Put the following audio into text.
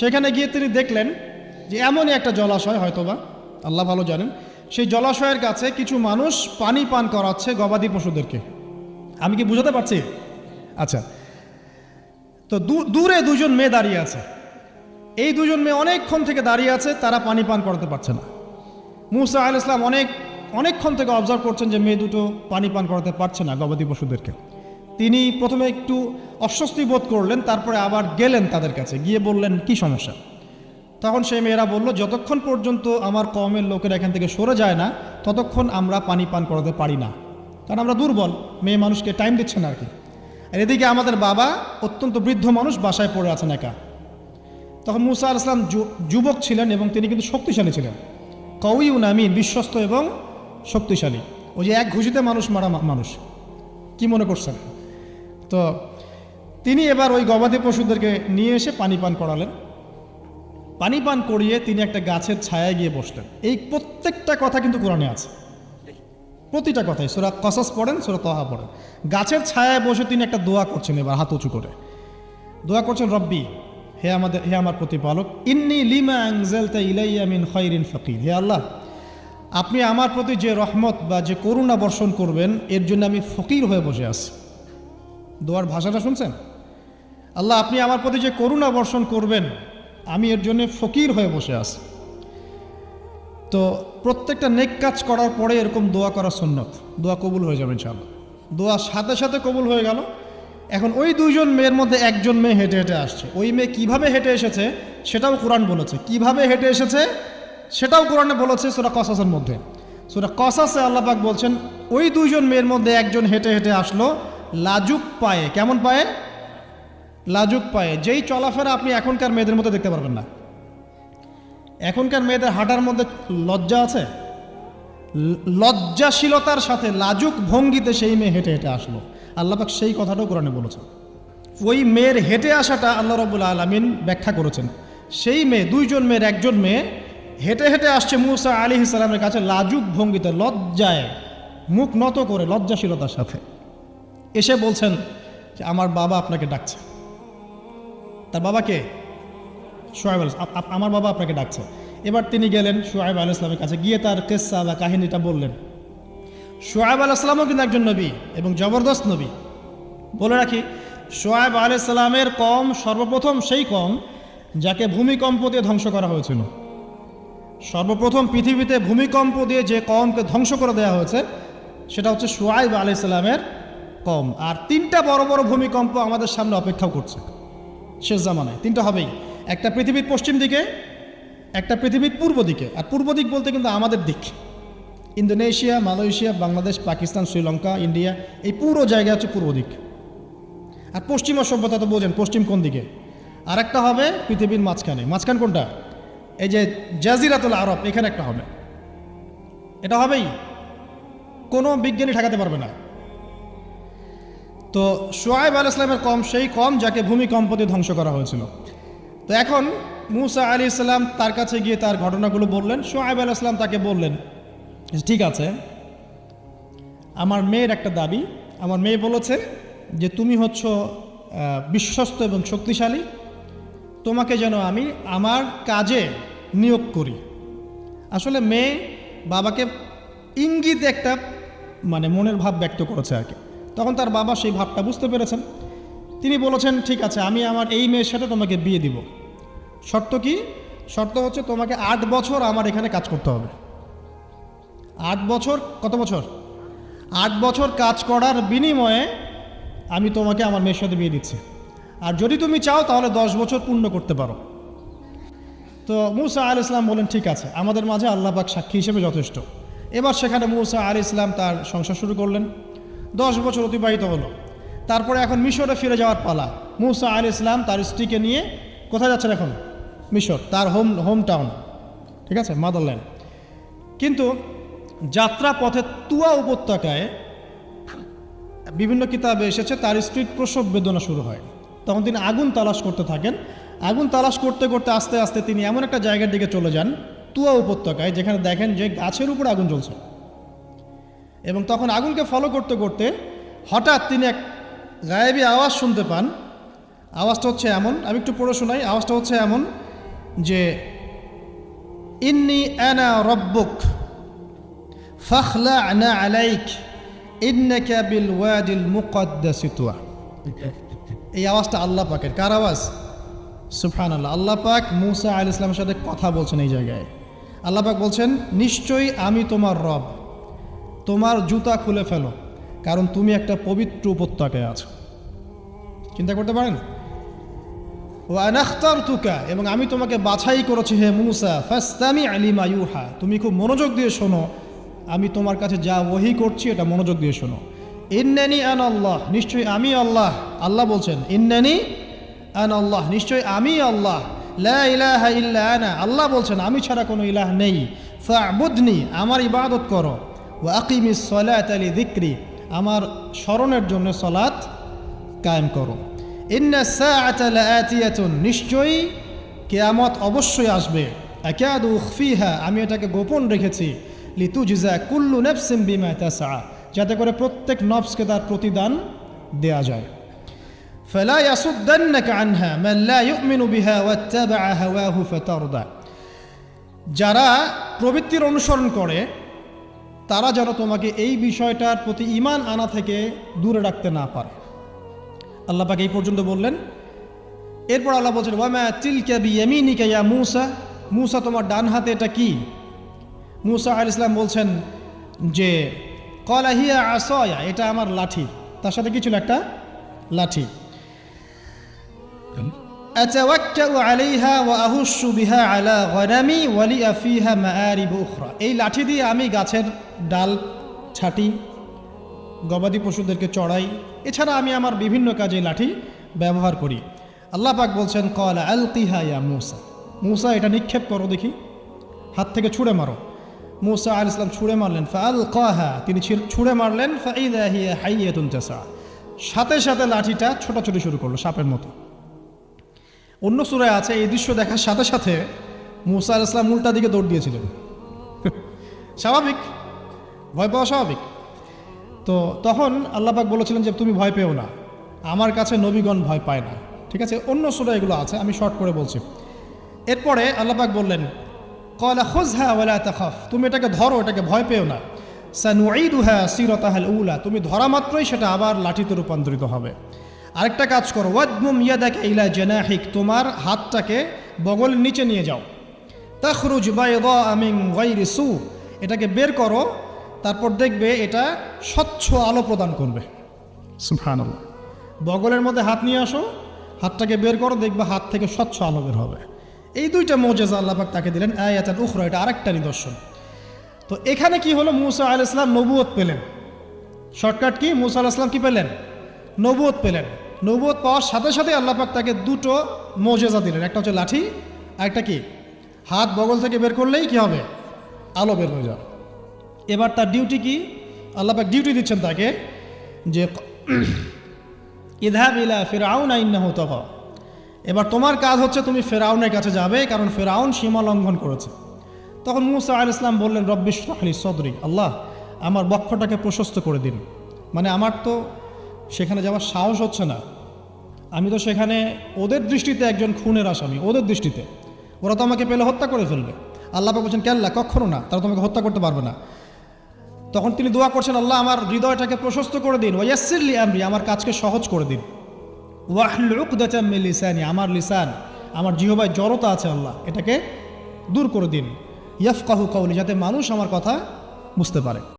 সেখানে গিয়ে তিনি দেখলেন যে এমনই একটা জলাশয়, হয়তোবা আল্লাহ ভালো জানেন, সেই জলাশয়ের কাছে কিছু মানুষ পানি পান করাচ্ছে গবাদি পশুদেরকে। আমি কি বুঝাতে পারছি? আচ্ছা, তো দূরে দুজন মেয়ে দাঁড়িয়ে আছে। এই দুজন মেয়ে অনেকক্ষণ থেকে দাঁড়িয়ে আছে, তারা পানি পান করাতে পারছে না। মুসা আলাইহিস সালাম অনেকক্ষণ থেকে অবজার্ভ করছেন যে মেয়ে দুটো পানি পান করাতে পারছে না গবাদি পশুদেরকে। তিনি প্রথমে একটু অস্বস্তি বোধ করলেন, তারপরে আবার গেলেন তাদের কাছে, গিয়ে বললেন কি সমস্যা। তখন সেই মেয়েরা বলল, যতক্ষণ পর্যন্ত আমার কওমের লোকেরা এখান থেকে সরে যায় না ততক্ষণ আমরা পানি পান করাতে পারি না, কারণ আমরা দুর্বল, মেয়ে মানুষকে টাইম দিচ্ছে না আর কি। আর এদিকে আমাদের বাবা অত্যন্ত বৃদ্ধ মানুষ, বাসায় পড়ে আছেন একা। তখন মুসা আলাইহিস সালাম যুবক ছিলেন এবং তিনি কিন্তু শক্তিশালী ছিলেন, কওয়িউন আমিন, বিশ্বস্ত এবং শক্তিশালী। ওই যে এক ঘুষিতে মানুষ মারা মানুষ, কি মনে করছেন? তো তিনি এবার ওই গবাদি পশুদেরকে নিয়ে এসে পানি পান করালেন। পানি পান করিয়ে তিনি একটা গাছের ছায়ায় গিয়ে বসলেন। এই প্রত্যেকটা কথা কিন্তু কোরআনে আছে, প্রতিটা কথাই। সূরা কসস পড়েন, সূরা তাহা পড়েন। গাছের ছায়ায় বসে তিনি একটা দোয়া করছেন, এবার হাত উঁচু করে দোয়া করছেন, রব্বি, হে আমার প্রতিপালক, ইন্নী লিমা আনজালতা ইলাইয়া মিন খায়রিন ফাকির। হে আল্লাহ, আপনি আমার প্রতি যে রহমত বা যে করুণা বর্ষণ করবেন এর জন্য আমি ফকির হয়ে বসে আছি। দোয়ার ভাষাটা শুনছেন? আল্লাহ, আপনি আমার প্রতি যে করুণা বর্ষণ করবেন আমি এর জন্য ফকির হয়ে বসে আছি। তো প্রত্যেকটা নেক কাজ করার পরে এরকম দোয়া করা সুন্নত, দোয়া কবুল হয়ে যাবে ইনশাআল্লাহ। দোয়া সাথে সাথে কবুল হয়ে গেল। এখন ওই দুইজন মেয়ের মধ্যে একজন মেয়ে হেঁটে হেঁটে আসছে। ওই মেয়ে কিভাবে হেঁটে এসেছে সেটাও কোরআন বলেছে, কিভাবে হেঁটে এসেছে সেটাও কোরআনে বলেছে সূরা কসাসের মধ্যে। সূরা কসাসে আল্লাহ পাক বলছেন, ওই দুইজন মেয়ের মধ্যে একজন হেঁটে হেঁটে আসলো লাজুক পায়ে। কেমন পায়ে? লাজুক পায়ে। যেই চলাফেরা আপনি এখনকার মেয়েদের মধ্যে দেখতে পারবেন না। এখনকার মেয়েদের হাঁটার মধ্যে লজ্জা আছে, লজ্জাশীলতার সাথে লাজুক ভঙ্গিতে সেই মেয়ে হেঁটে হেঁটে আসলো। আল্লাহ পাক সেই কথাটাও কোরআনে বলেছেন। ওই মেয়ের হেঁটে আসাটা আল্লাহ রাব্বুল আলামিন ব্যাখ্যা করেছেন। সেই মেয়ে, দুইজন মেয়ের একজন মেয়ে হেঁটে হেঁটে আসছে মুসা আলাইহিস সালামের কাছে লাজুক ভঙ্গিতে, লজ্জায় মুখ নত করে, লজ্জাশীলতার সাথে এসে বলছেন যে আমার বাবা আপনাকে ডাকছে। তার বাবাকে? শুআয়ব আলাইহিস সালাম, আমার বাবা আপনাকে ডাকছে। এবার তিনি গেলেন শুআয়ব আলাইহিস সালামের কাছে, গিয়ে তার কিসসা বা কাহিনীটা বললেন। শুআয়ব আলাইহিস সালামও কিন্তু একজন নবী এবং জবরদস্ত নবী। বলে রাখি, শুআয়ব আলাইহিস সালামের কওম সর্বপ্রথম সেই কওম যাকে ভূমিকম্প দিয়ে ধ্বংস করা হয়েছিল। সর্বপ্রথম পৃথিবীতে ভূমিকম্প দিয়ে যে কওমকে ধ্বংস করে দেওয়া হয়েছে সেটা হচ্ছে শুআয়ব আলাইহিস সালামের কওম। আর তিনটা বড় বড় ভূমিকম্প আমাদের সামনে অপেক্ষাও করছে শেষ জামানায়। তিনটা হবেই, একটা পৃথিবীর পশ্চিম দিকে, একটা পৃথিবীর পূর্ব দিকে। আর পূর্ব দিক বলতে কিন্তু আমাদের দিক, Indonesia, Malaysia, Bangladesh, Pakistan, Sri Lanka, India, এই পুরো জায়গা হচ্ছে পূর্ব দিক। আর পশ্চিমা সভ্যতা তো বোঝেন পশ্চিম কোন দিকে। আর একটা হবে পৃথিবীর মাঝখানে। মাঝখান কোনটা? এই যে জাজিরাতুল আরব, এখানে একটা হবে। এটা হবেই, কোনো বিজ্ঞানী ঠেকাতে পারবে না। তো শুআয়ব আলাইহিস সালামের কওম সেই কওম যাকে ভূমিকম্প দিয়ে ধ্বংস করা হয়েছিল। তো এখন মুসা আলাইহিস সালাম তার কাছে গিয়ে তার ঘটনাগুলো বললেন। শুআয়ব আলাইহিস সালাম তাকে বললেন, ঠিক আছে, আমার মেয়ের একটা দাবি। আমার মেয়ে বলেছে যে তুমি হচ্ছ বিশ্বস্ত এবং শক্তিশালী, তোমাকে যেন আমি আমার কাজে নিয়োগ করি। আসলে মেয়ে বাবাকে ইঙ্গিত একটা মনের ভাব ব্যক্ত করেছে আর কি। তখন তার বাবা সেই ভাবটা বুঝতে পেরেছেন। তিনি বলেছেন, ঠিক আছে, আমি আমার এই মেয়ের সাথে তোমাকে বিয়ে দিব। শর্ত কি? শর্ত হচ্ছে তোমাকে 8 বছর আমার এখানে কাজ করতে হবে। 8 বছর? কত বছর? 8 বছর কাজ করার বিনিময়ে আমি তোমাকে আমার মেয়ের সাথে বিয়ে দিচ্ছি। আর যদি তুমি চাও তাহলে 10 বছর পূর্ণ করতে পারো। তো মুসা আলাইহিস সালাম বলেন, ঠিক আছে, আমাদের মাঝে আল্লাহ পাক সাক্ষী হিসেবে যথেষ্ট। এবার সেখানে মুসা আলাইহিস সালাম তার সংসার শুরু করলেন। 10 বছর অতিবাহিত হলো। তারপরে এখন মিশরে ফিরে যাওয়ার পালা। মুসা আলাইহিস সালাম তার স্ত্রীকে নিয়ে কোথায় যাচ্ছেন এখন? মিশর, তার হোম টাউন, ঠিক আছে, মাদারল্যান্ড। কিন্তু যাত্রা পথে তুয়া উপত্যকায় বিভিন্ন কিতাবে এসেছে তার স্ত্রীর প্রসব বেদনা শুরু হয়। তখন তিনি আগুন তালাশ করতে থাকেন। আগুন তালাশ করতে করতে আস্তে আস্তে তিনি এমন একটা জায়গার দিকে চলে যান তুয়া উপত্যকায়, যেখানে দেখেন যে গাছের উপর আগুন জ্বলছে। এবং তখন আগুনকে ফলো করতে করতে হঠাৎ তিনি এক গায়েবী আওয়াজ শুনতে পান। আওয়াজটা হচ্ছে এমন, আমি একটু পড়ে শোনাই। আওয়াজটা হচ্ছে এমন যে ইন্নী আনা রব্বুক ফাখলা'না আলাইক ইন্নাকা বিল ওয়াদিল মুকদ্দাসি তুয়া। এই আওয়াজটা আল্লাহ পাকের। কার আওয়াজ? সুবহানাল্লাহ। আল্লাহ পাক মূসা আলাইহিস সালামের সাথে কথা বলছেন এই জায়গায়। আল্লাহ পাক বলছেন, নিশ্চয়ই আমি তোমার রব, তোমার জুতা খুলে ফেলো, কারণ তুমি একটা পবিত্র উপত্যকায় আছো। চিন্তা করতে পারেন? ওয়া আনা আখতারতুকা, এবং আমি তোমাকে বাছাই করেছি হে মূসা, ফাসতামি' লিমা ইউহা, তুমি খুব মনোযোগ দিয়ে শোনো, আমি তোমার কাছে যা ওহী করছি এটা মনোযোগ দিয়ে শোনো। ইন্নানি আনা আল্লাহ, নিশ্চয়ই আমি আল্লাহ। আল্লাহ বলছেন ইন্নানি আনা আল্লাহ, নিশ্চয়ই আমি আল্লাহ। লা ইলাহা ইল্লা আনা, আল্লাহ বলছেন আমি ছাড়া কোনো ইলাহ নেই। ফা'বুদনি, আমার ইবাদত করো। ওয়া আকিমিস সালাতা লিযিকরি, আমার স্মরণের জন্য সালাত কায়েম করো। ইন্নাস সাআতা লাআতিয়াতুন, নিশ্চয়ই কিয়ামত অবশ্যই আসবে। আকাদু উখফিহা, আমি এটাকে গোপন রেখেছি। লিতুজজা কুল্লু নাফসিন বিমা তাসআ, যাতে করে প্রত্যেক নফসকে তার প্রতিদান দেয়া যায়। ফালা ইয়াসুদ্দান্নাকা আনহা মান লা ইউমিনু বিহা ওয়াত্তাবা'a হাওয়াহু ফাতারদা, যারা প্রবৃত্তির অনুসরণ করে তারা যেন তোমাকে এই বিষয়টার প্রতি ঈমান আনা থেকে দূরে রাখতে না পারে। আল্লাহ পাক এই পর্যন্ত বললেন। এরপর আল্লাহ বলছেন, ওয়া মা তিলকা বিয়ামিনিকা ইয়া মূসা, মূসা তোমার ডান হাতে এটা কি? মূসা আলাইহিস সালাম বলছেন যে ক্বালা হিয়া আসায়া, এটা আমার লাঠি। তার সাথে কি ছিল? একটা লাঠি। আতাওয়াক্কাউ আলাইহা ওয়া আহুশু বিহা আলা গনামি ওয়া লিয়া ফিহা মাআরিব উখরা, এই লাঠি দিয়ে আমি গাছের ডাল ছাঁটি, গবাদি পশুদেরকে চড়াই, এছাড়া আমি আমার বিভিন্ন কাজে লাঠি ব্যবহার করি। আল্লাহ পাক বলছেন, ক্বালা আলকিহা ইয়া মূসা, মূসা এটা নিক্ষেপ করো দেখি, হাত থেকে ছুঁড়ে মারো। মূসা আলাইহিস সালাম ছুঁড়ে মারলেন। ফাআলকাহা, তিনি ছুঁড়ে মারলেন। ফাইযা হিয়া হাইয়াতুন তাসা, সাথে সাথে লাঠিটা ছোটাছুটি শুরু করলো সাপের মতো। অন্য সূরায় আছে এই দৃশ্য দেখার সাথে সাথে মূসা আলাইহিস সালাম উল্টা দিকে দৌড় দিয়েছিলেন। স্বাভাবিক, ভয় পাওয়া স্বাভাবিক। তো তখন আল্লাহ পাক বলেছিলেন যে তুমি ভয় পেও না, আমার কাছে নবীগণ ভয় পায় না। ঠিক আছে, অন্য সূরা এগুলো আছে, আমি শর্ট করে বলছি। এরপরে আল্লাহ পাক বললেন, ক্বালা খুযহা ওয়া লা তাখাফ, তুমি এটাকে ধরো, এটাকে ভয় পেও না। সানুঈদুহা সিরাতাহাল উলা, তুমি ধরা মাত্রই সেটা আবার লাঠিতে রূপান্তরিত হবে। আরেকটা কাজ করো, ওয়াদমুম ইয়াদাকা ইলা জানাহিক, তোমার হাতটাকে বগলের নিচে নিয়ে যাও। তাখরুজ বাইদা মিন গায়রি সু, এটাকে বের করো, তারপর দেখবে এটা স্বচ্ছ আলো প্রদান করবে। সুবহানাল্লাহ। বগলের মধ্যে হাত নিয়ে আসো, হাতটাকে বের করো, দেখবে হাত থেকে স্বচ্ছ আলো বের হবে। এই দুইটা মুজিজা আল্লাহ পাক তাকে দিলেন। আয়াতান উখরা, এটা আরেকটা নিদর্শন। তো এখানে কি হলো? মূসা আলাইহিস সালাম নবুয়ত পেলেন। Shortcut key? মূসা আলাইহিস সালাম কি পেলেন? নবুয়ত পেলেন। নবুয়ত পাওয়ার সাথে সাথে আল্লাহ পাক তাকে দুটো মুজিজা দিলেন। একটা হচ্ছে লাঠি, আর একটা কি? হাত বগল থেকে বের করলেই কি হবে? আলো বের হয়ে যাবে। এবার তার ডিউটি কি? আল্লাহ পাক ডিউটি দিচ্ছেন তাকে যে ইযহাব ইলা ফিরআউনা ইন্নাহু তাগা, এবার তোমার কাজ হচ্ছে তুমি ফেরাউনের কাছে যাবে, কারণ ফেরাউন সীমা লঙ্ঘন করেছে। তখন মূসা আলাইহিস সালাম বললেন, রব্বি ইশরাহ লি সদরি, আল্লাহ আমার বক্ষটাকে প্রশস্ত করে দিন। মানে আমার তো সেখানে যাওয়ার সাহস হচ্ছে না, আমি তো সেখানে ওদের দৃষ্টিতে একজন খুনের আসামি, ওদের দৃষ্টিতে ওরা তো আমাকে পেলে হত্যা করে ফেলবে। আল্লাহ পাক বলছেন, কেল্লা, কখনো না, তারা তোমাকে হত্যা করতে পারবে না। তখন তিনি দোয়া করছেন, আল্লাহ আমার হৃদয়টাকে প্রশস্ত করে দিন, ওয়া ইয়াসসির লি আমরি, আমার কাজকে সহজ করে দিন। ওয়াহলুল উকদাতাম মিন লিসানি, আমার লিসান, আমার জিহ্বায় জড়তা আছে আল্লাহ, এটাকে দূর করে দিন। ইয়াফকাহু কওলি, যাতে মানুষ আমার কথা বুঝতে পারে।